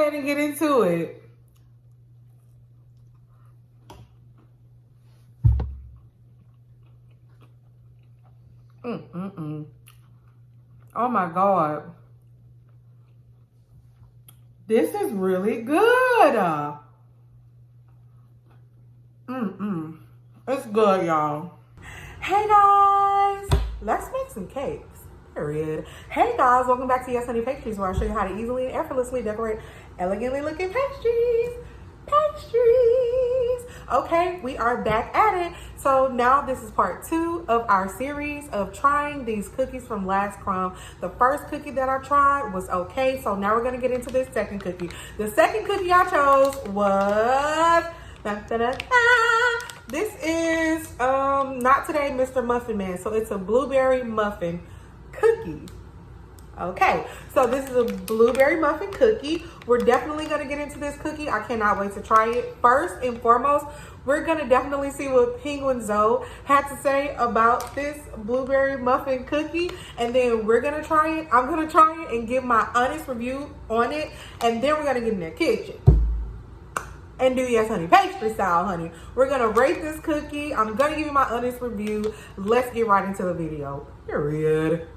ahead and get into it. Oh my God. This is really good. It's good, y'all. Hey guys, let's make some cakes. Period. Hey guys, welcome back to Yes Honey Pastries, where I show you how to easily and effortlessly decorate elegantly looking pastries. Okay, we are back at it. So now this is part 2 of our series of trying these cookies from Last Crumb. The first cookie that I tried was okay, so now we're gonna get into this second cookie. The second cookie I chose was this is not today, Mr. Muffin Man. So it's a blueberry muffin cookie. Okay, so this is a blueberry muffin cookie. We're definitely gonna get into this cookie. I cannot wait to try it. First and foremost, we're gonna definitely see what Penguinz0 had to say about this blueberry muffin cookie, and then we're gonna try it. I'm gonna try it and give my honest review on it, and then we're gonna get in the kitchen and do Yes Honey Pastry style, honey. We're gonna rate this cookie. I'm gonna give you my honest review. Let's get right into the video. Period.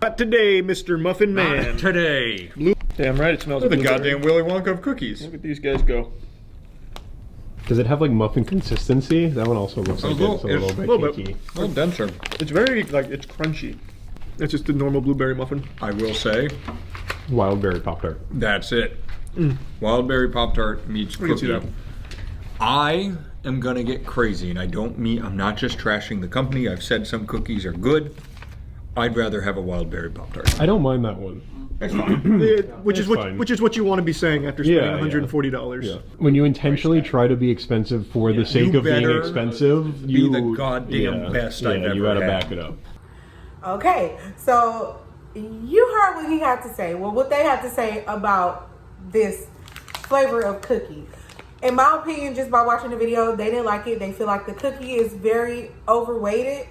Not today, Mr. Muffin Man. Not today. Damn right, it smells Look at like the goddamn Willy Wonka of cookies. Look at these guys go. Does it have like muffin consistency? That one also looks like it's a little bit cakey. A little denser. It's very, like, it's crunchy. It's just a normal blueberry muffin. I will say, Wildberry Pop-Tart. that's it. Wildberry Pop-Tart meets can see cookie. that. I am gonna get crazy, and I'm not just trashing the company. I've said some cookies are good. I'd rather have a Wildberry Pop-Tart. I don't mind that one. That's fine. Which is what you want to be saying after spending $140. Yeah. When you intentionally try to be expensive for the sake of being expensive, be the goddamn best I've ever you gotta had. back it up. Okay, so you heard what he had to say. Well, what they had to say about this flavor of cookie. In my opinion, just by watching the video, they didn't like it. They feel like the cookie is very overrated.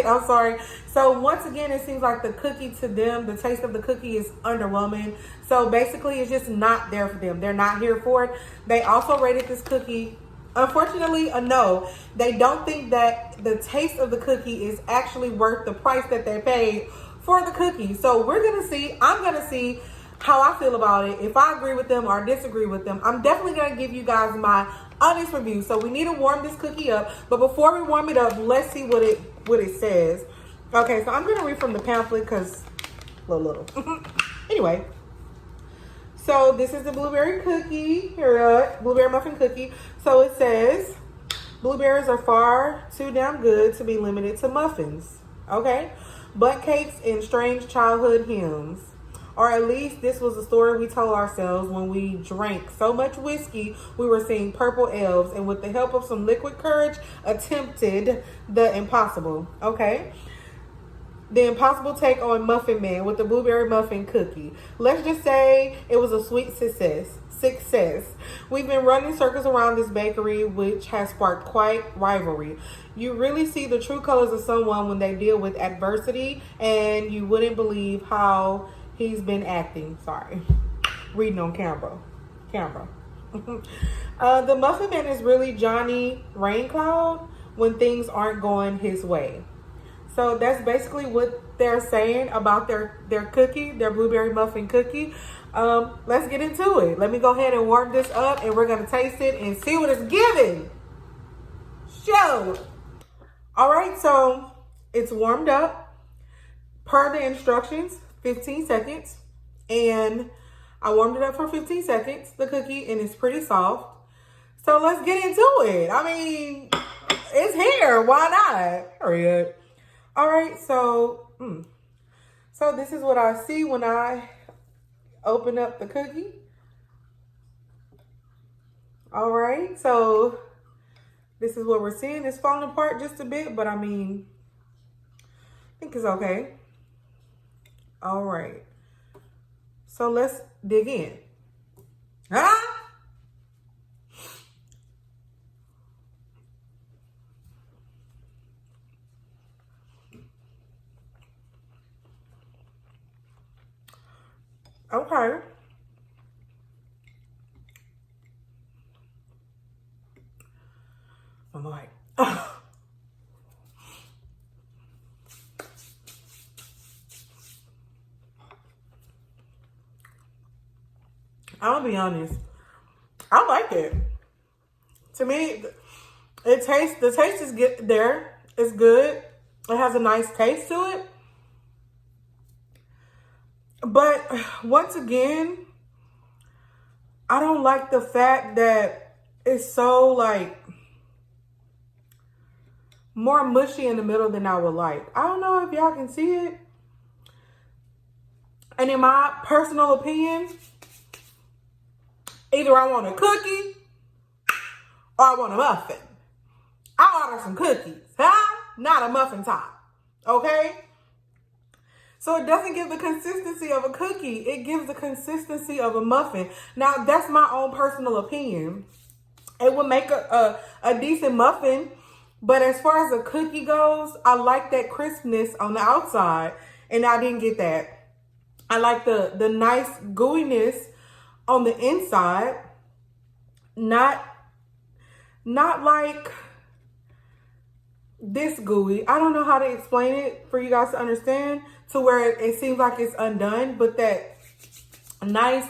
I'm sorry. So once again, it seems like the cookie to them, the taste of the cookie is underwhelming. So basically, it's just not there for them. They're not here for it. They also rated this cookie, unfortunately, a no. They don't think that the taste of the cookie is actually worth the price that they paid for the cookie. So we're going to see. I'm going to see how I feel about it, if I agree with them or disagree with them. I'm definitely going to give you guys my honest review. So we need to warm this cookie up. But before we warm it up, let's see what it says. Okay, so I'm going to read from the pamphlet because little. Anyway, so this is the blueberry cookie, blueberry muffin cookie. So it says, blueberries are far too damn good to be limited to muffins. Okay, butt cakes and strange childhood hymns. Or at least this was the story we told ourselves when we drank so much whiskey we were seeing purple elves, and with the help of some liquid courage attempted the impossible. Okay, the impossible take on Muffin Man with the blueberry muffin cookie. Let's just say it was a sweet success. We've been running circles around this bakery, which has sparked quite rivalry. You really see the true colors of someone when they deal with adversity, and you wouldn't believe how he's been acting. Sorry, reading on camera. The Muffin Man is really Johnny Raincloud when things aren't going his way. So that's basically what they're saying about their cookie, their blueberry muffin cookie. Let's get into it. Let me go ahead and warm this up, and we're gonna taste it and see what it's giving. All right, so it's warmed up per the instructions. 15 seconds, and I warmed it up for 15 seconds, the cookie, and it's pretty soft. So let's get into it. I mean, it's here. Why not? Period. All right, so this is what I see when I open up the cookie. All right, so this is what we're seeing. It's falling apart just a bit, but I mean, I think it's okay. All right, so let's dig in. Okay. I'm like, I'll be honest. I like it. To me, the taste is good there. It's good. It has a nice taste to it. But once again, I don't like the fact that it's so like more mushy in the middle than I would like. I don't know if y'all can see it. And in my personal opinion, either I want a cookie or I want a muffin. I order some cookies, huh? Not a muffin top, okay? So it doesn't give the consistency of a cookie. It gives the consistency of a muffin. Now, that's my own personal opinion. It would make a decent muffin, but as far as a cookie goes, I like that crispness on the outside, and I didn't get that. I like the nice gooiness on the inside, not like this gooey. I don't know how to explain it for you guys to understand to where it seems like it's undone, but that nice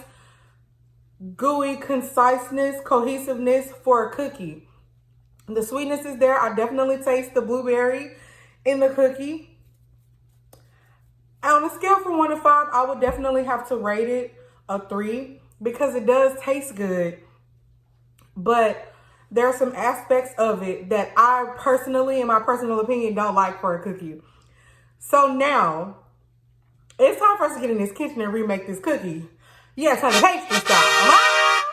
gooey conciseness, cohesiveness for a cookie. The sweetness is there. I definitely taste the blueberry in the cookie. On a scale from 1 to 5, I would definitely have to rate it a 3 because it does taste good. But there are some aspects of it that I personally, in my personal opinion, don't like for a cookie. So now, it's time for us to get in this kitchen and remake this cookie. Yes, honey, pastry style.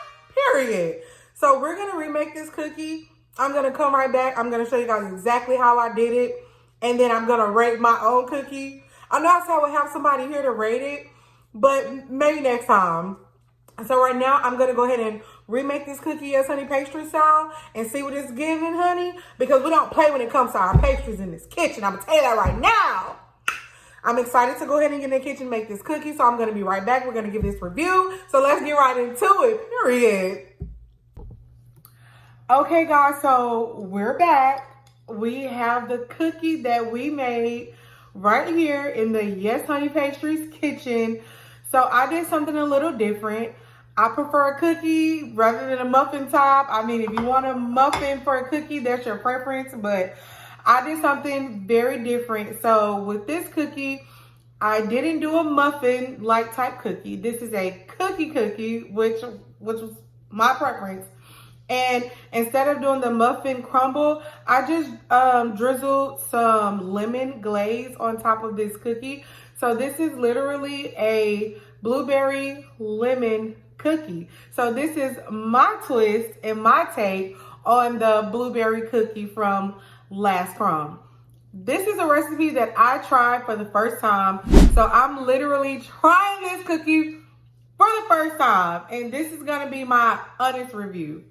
Period. So we're going to remake this cookie. I'm going to come right back. I'm going to show you guys exactly how I did it. And then I'm going to rate my own cookie. I know I said I would have somebody here to rate it, but maybe next time. So right now, I'm going to go ahead and remake this cookie Yes Honey Pastry style and see what it's giving, honey. Because we don't play when it comes to our pastries in this kitchen. I'm going to tell you that right now. I'm excited to go ahead and get in the kitchen and make this cookie. So I'm going to be right back. We're going to give this review. So let's get right into it, period. Okay, guys, so we're back. We have the cookie that we made right here in the Yes Honey Pastries kitchen. So I did something a little different. I prefer a cookie rather than a muffin top. I mean, if you want a muffin for a cookie, that's your preference. But I did something very different. So with this cookie, I didn't do a muffin-like type cookie. This is a cookie, which was my preference. And instead of doing the muffin crumble, I just drizzled some lemon glaze on top of this cookie. So this is literally a blueberry lemon cookie. So this is my twist and my take on the blueberry cookie from Last Crumb. This is a recipe that I tried for the first time. So I'm literally trying this cookie for the first time. And this is going to be my honest review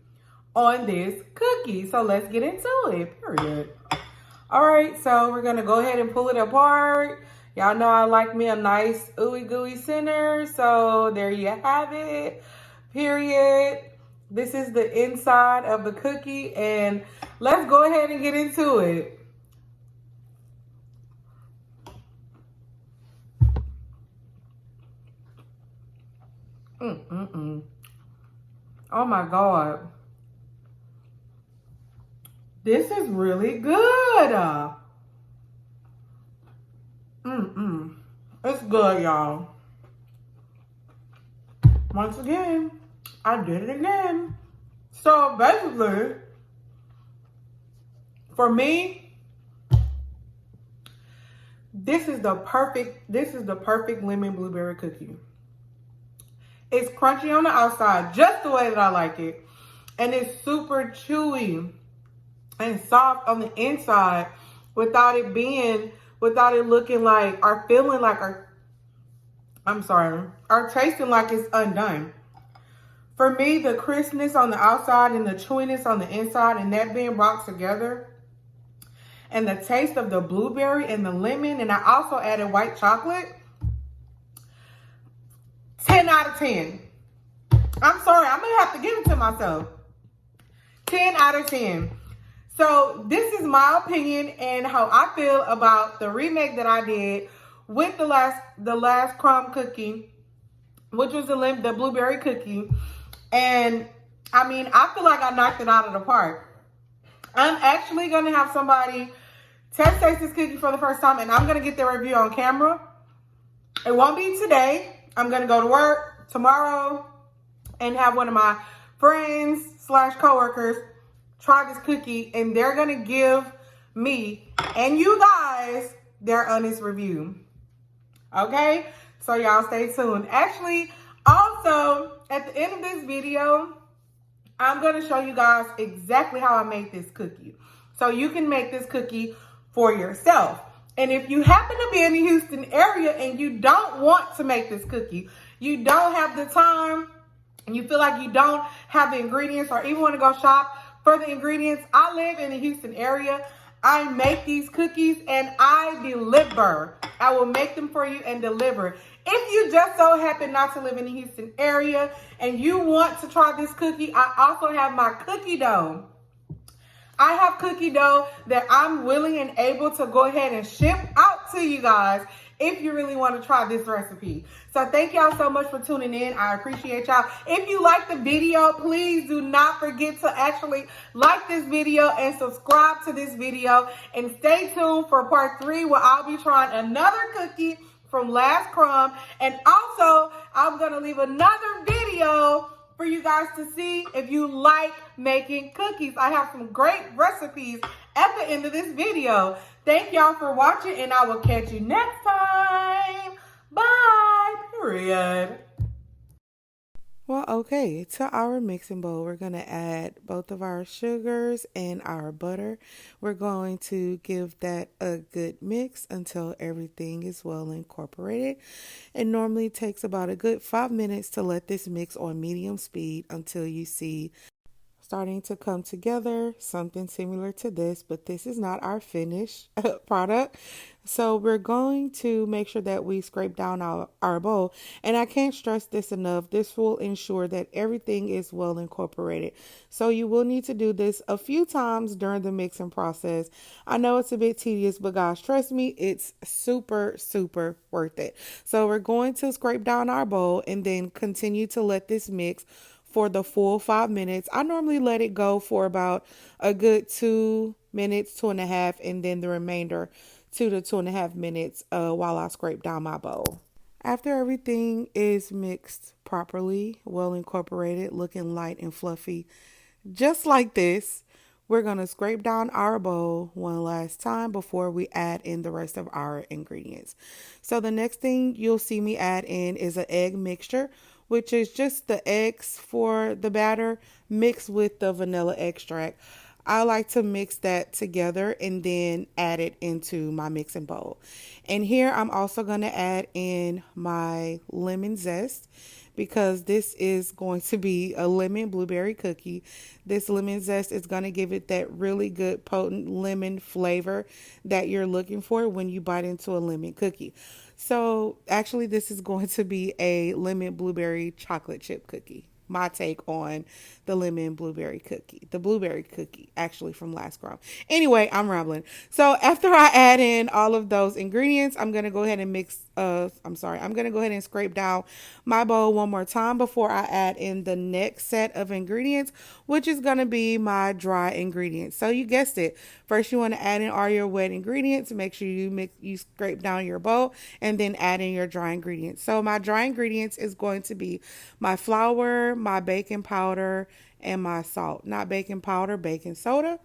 on this cookie. So let's get into it, period. All right, so we're going to go ahead and pull it apart. Y'all know I like me a nice ooey gooey center. So there you have it, period. This is the inside of the cookie, and let's go ahead and get into it. Oh my God. This is really good. It's good, y'all. Once again, I did it again. So basically, for me, this is the perfect lemon blueberry cookie. It's crunchy on the outside, just the way that I like it. And it's super chewy and soft on the inside without it looking like or feeling like or tasting like it's undone. For me, the crispness on the outside and the chewiness on the inside and that being brought together and the taste of the blueberry and the lemon, and I also added white chocolate, 10 out of 10. I'm sorry, I'm gonna have to give it to myself. 10 out of 10. So this is my opinion and how I feel about the remake that I did with the last crumb cookie, which was the blueberry cookie. And I mean, I feel like I knocked it out of the park. I'm actually gonna have somebody taste this cookie for the first time, and I'm gonna get their review on camera. It won't be today. I'm gonna go to work tomorrow and have one of my friends / coworkers try this cookie, and they're gonna give me and you guys their honest review. Okay, so y'all stay tuned. Actually, also at the end of this video, I'm gonna show you guys exactly how I made this cookie, so you can make this cookie for yourself. And if you happen to be in the Houston area and you don't want to make this cookie, you don't have the time, and you feel like you don't have the ingredients or even want to go shop for the ingredients, I live in the Houston area. I make these cookies and I deliver. I will make them for you and deliver. If you just so happen not to live in the Houston area and you want to try this cookie, I also have my cookie dough. I have cookie dough that I'm willing and able to go ahead and ship out to you guys if you really want to try this recipe. So thank y'all so much for tuning in. I appreciate y'all. If you like the video, please do not forget to actually like this video and subscribe to this video. And stay tuned for part 3 where I'll be trying another cookie from Last Crumb. And also, I'm going to leave another video for you guys to see if you like making cookies. I have some great recipes at the end of this video. Thank y'all for watching, and I will catch you next time. Bye. Period. Well, okay, to our mixing bowl, we're going to add both of our sugars and our butter. We're going to give that a good mix until everything is well incorporated. It normally takes about a good 5 minutes to let this mix on medium speed until you see starting to come together, something similar to this, but this is not our finished product. So we're going to make sure that we scrape down our bowl. And I can't stress this enough. This will ensure that everything is well incorporated. So you will need to do this a few times during the mixing process. I know it's a bit tedious, but guys, trust me, it's super, super worth it. So we're going to scrape down our bowl and then continue to let this mix for the full 5 minutes. I normally let it go for about a good 2 minutes, 2.5, and then the remainder 2 to 2.5 minutes while I scrape down my bowl. After everything is mixed properly, well incorporated, looking light and fluffy, just like this, we're going to scrape down our bowl one last time before we add in the rest of our ingredients. So the next thing you'll see me add in is an egg mixture, which is just the eggs for the batter mixed with the vanilla extract. I like to mix that together and then add it into my mixing bowl. And here I'm also going to add in my lemon zest, because this is going to be a lemon blueberry cookie. This lemon zest is going to give it that really good potent lemon flavor that you're looking for when you bite into a lemon cookie. So actually this is going to be a lemon blueberry chocolate chip cookie. My take on the lemon blueberry cookie, the blueberry cookie actually from Last Crumb. Anyway, I'm rambling. So after I add in all of those ingredients, I'm going to go ahead and I'm going to go ahead and scrape down my bowl one more time before I add in the next set of ingredients, which is going to be my dry ingredients. So you guessed it. First, you want to add in all your wet ingredients. Make sure you scrape down your bowl and then add in your dry ingredients. So my dry ingredients is going to be my flour, my baking powder, and my salt. Not baking powder, baking soda.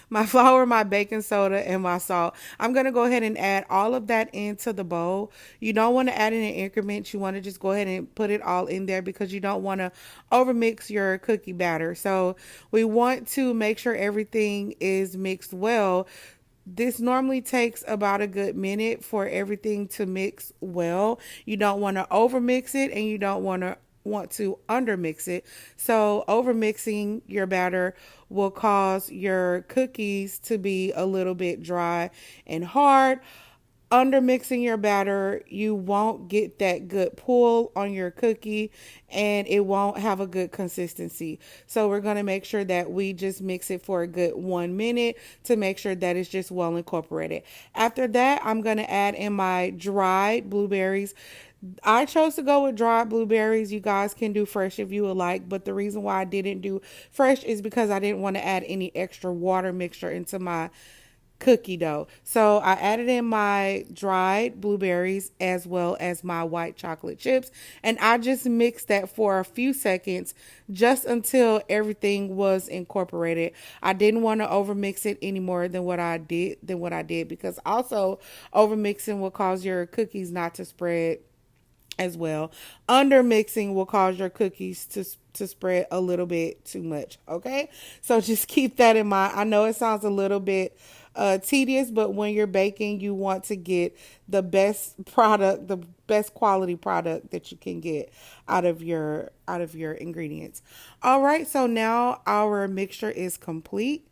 My flour, my baking soda, and my salt. I'm going to go ahead and add all of that into the bowl. You don't want to add it in increments. You want to just go ahead and put it all in there because you don't want to overmix your cookie batter. So we want to make sure everything is mixed well. This normally takes about a good minute for everything to mix well. You don't want to overmix it and you don't want to undermix it. So overmixing your batter will cause your cookies to be a little bit dry and hard. under mixing your batter, you won't get that good pull on your cookie and it won't have a good consistency. So we're going to make sure that we just mix it for a good 1 minute to make sure that it's just well incorporated. After that, I'm going to add in my dried blueberries. I chose to go with dried blueberries. You guys can do fresh if you would like, but the reason why I didn't do fresh is because I didn't want to add any extra water mixture into my cookie dough. So I added in my dried blueberries as well as my white chocolate chips, and I just mixed that for a few seconds just until everything was incorporated. I didn't want to overmix it any more than what I did because also overmixing will cause your cookies not to spread as well. Under mixing will cause your cookies to spread a little bit too much. Okay, so just keep that in mind. I know it sounds a little bit tedious, but when you're baking, you want to get the best product, the best quality product that you can get out of your ingredients. All right, so now our mixture is complete.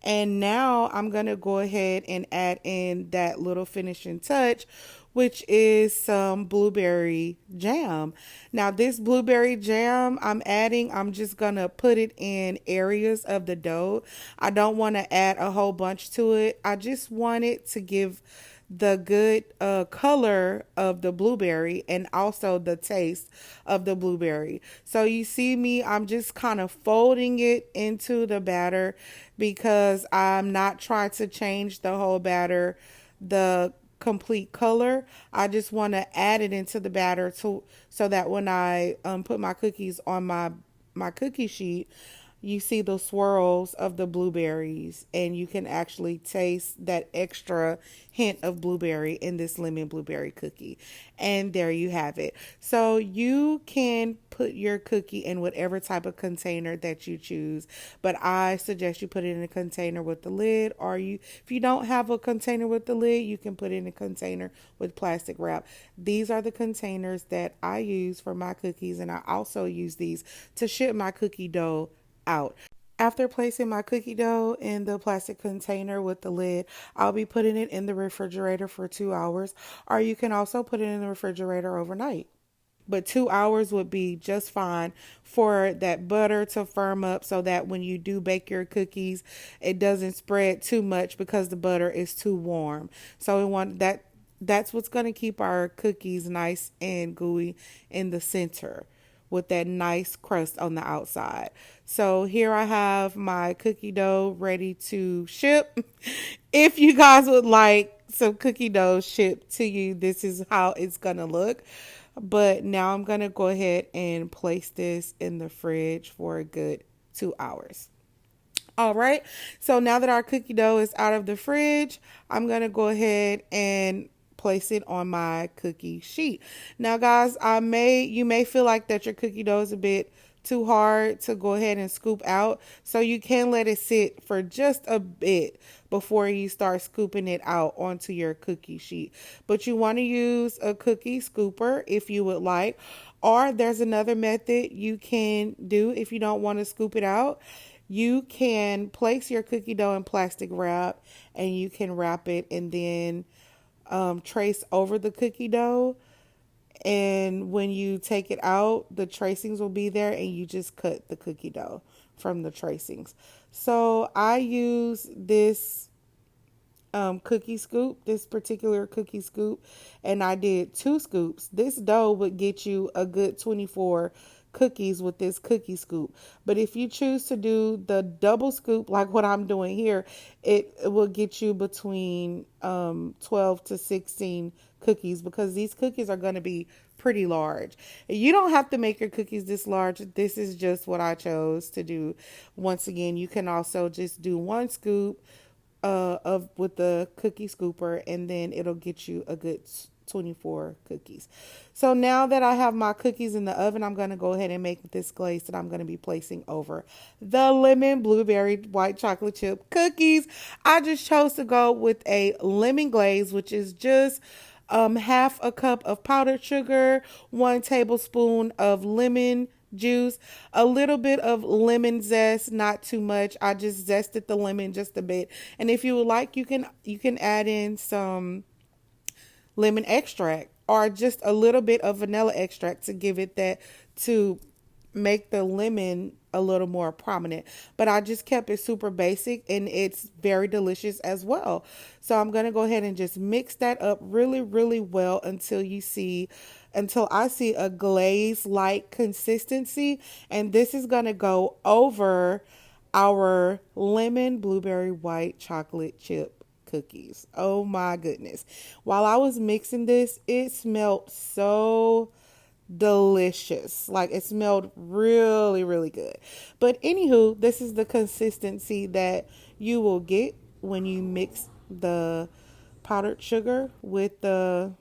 And now I'm going to go ahead and add in that little finishing touch, which is some blueberry jam. Now this blueberry jam I'm just going to put it in areas of the dough. I don't want to add a whole bunch to it. I just want it to give the good color of the blueberry and also the taste of the blueberry. So you see me, I'm just kind of folding it into the batter because I'm not trying to change the whole batter, the complete color. I just want to add it into the batter so that when I put my cookies on my cookie sheet, you see the swirls of the blueberries and you can actually taste that extra hint of blueberry in this lemon blueberry cookie. And there you have it. So you can put your cookie in whatever type of container that you choose, but I suggest you put it in a container with the lid, or if you don't have a container with the lid, you can put it in a container with plastic wrap. These are the containers that I use for my cookies, and I also use these to ship my cookie dough out. After placing my cookie dough in the plastic container with the lid, I'll be putting it in the refrigerator for 2 hours, or you can also put it in the refrigerator overnight. But 2 hours would be just fine for that butter to firm up so that when you do bake your cookies, it doesn't spread too much because the butter is too warm. So we want that's what's going to keep our cookies nice and gooey in the center, with that nice crust on the outside. So here I have my cookie dough ready to ship. If you guys would like some cookie dough shipped to you, this is how it's gonna look. But now I'm gonna go ahead and place this in the fridge for a good 2 hours. All right, so now that our cookie dough is out of the fridge, I'm gonna go ahead and place it on my cookie sheet. Now guys, you may feel like that your cookie dough is a bit too hard to go ahead and scoop out, so you can let it sit for just a bit before you start scooping it out onto your cookie sheet. But you want to use a cookie scooper if you would like, or there's another method you can do if you don't want to scoop it out. You can place your cookie dough in plastic wrap and you can wrap it and then trace over the cookie dough, and when you take it out, the tracings will be there and you just cut the cookie dough from the tracings. So I use this cookie scoop, this particular cookie scoop, and I did 2 scoops. This dough would get you a good 24 cookies with this cookie scoop. But if you choose to do the double scoop like what I'm doing here, it will get you between 12 to 16 cookies, because these cookies are going to be pretty large. You don't have to make your cookies this large. This is just what I chose to do. Once again, you can also just do 1 scoop with the cookie scooper, and then it'll get you a good 24 cookies. So now that I have my cookies in the oven, I'm going to go ahead and make this glaze that I'm going to be placing over the lemon blueberry white chocolate chip cookies. I just chose to go with a lemon glaze, which is just half a cup of powdered sugar, 1 tablespoon of lemon juice, a little bit of lemon zest, not too much. I just zested the lemon just a bit. And if you would like, you can add in some lemon extract or just a little bit of vanilla extract to give it that, to make the lemon a little more prominent. But I just kept it super basic and it's very delicious as well. So I'm going to go ahead and just mix that up really, really well until I see a glaze-like consistency. And this is going to go over our lemon blueberry white chocolate chip cookies. Oh my goodness. While I was mixing this, it smelled so delicious. Like, it smelled really, really good. But anywho, this is the consistency that you will get when you mix the powdered sugar with the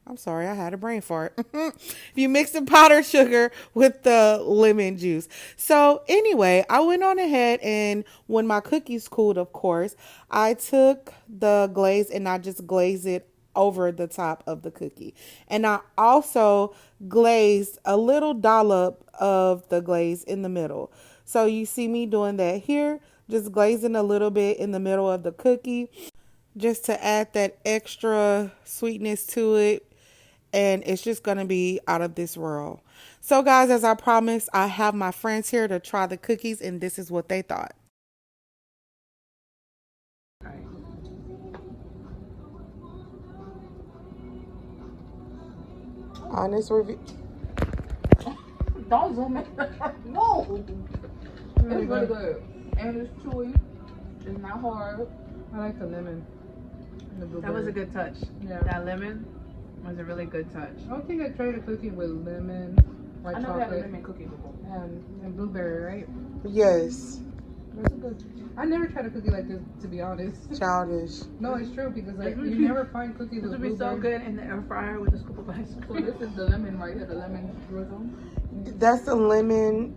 I'm sorry, I had a brain fart. If you mix the powdered sugar with the lemon juice. So anyway, I went on ahead, and when my cookies cooled, of course, I took the glaze and I just glazed it over the top of the cookie. And I also glazed a little dollop of the glaze in the middle. So you see me doing that here, just glazing a little bit in the middle of the cookie, just to add that extra sweetness to it. And it's just going to be out of this world. So guys, as I promised, I have my friends here to try the cookies, and this is what they thought. Honest review. Don't zoom in. No. It's really good. And it's chewy. It's not hard. I like the lemon. That was a good touch. Yeah. That lemon was a really good touch. I don't think I tried a cookie with lemon, white I never had a chocolate, lemon cookie before. and blueberry, right? Yes. That's good. I never tried a cookie like this, to be honest. Childish. No, it's true, because like you never find cookies This with would be so blueberry. good in the air fryer with a scoop of ice So cream. this is the lemon right here, the lemon drizzle. That's the lemon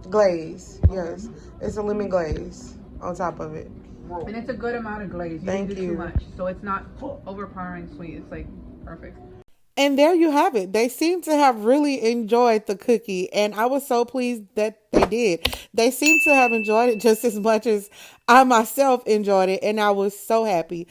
glaze. Yes. It's a lemon glaze on top of it. And it's a good amount of glaze. You Thank didn't do you. too much. So it's not overpowering sweet. It's like perfect. And there you have it. They seem to have really enjoyed the cookie, and I was so pleased that they did. They seem to have enjoyed it just as much as I myself enjoyed it, and I was so happy.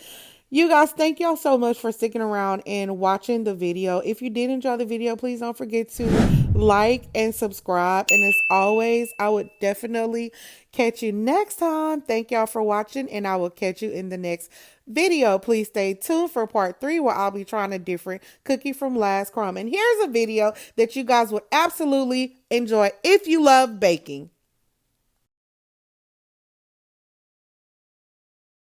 You guys, thank y'all so much for sticking around and watching the video. If you did enjoy the video, please don't forget to like and subscribe. And as always, I would definitely catch you next time. Thank y'all for watching, and I will catch you in the next video. Please stay tuned for part 3, where I'll be trying a different cookie from Last Crumb. And here's a video that you guys would absolutely enjoy if you love baking.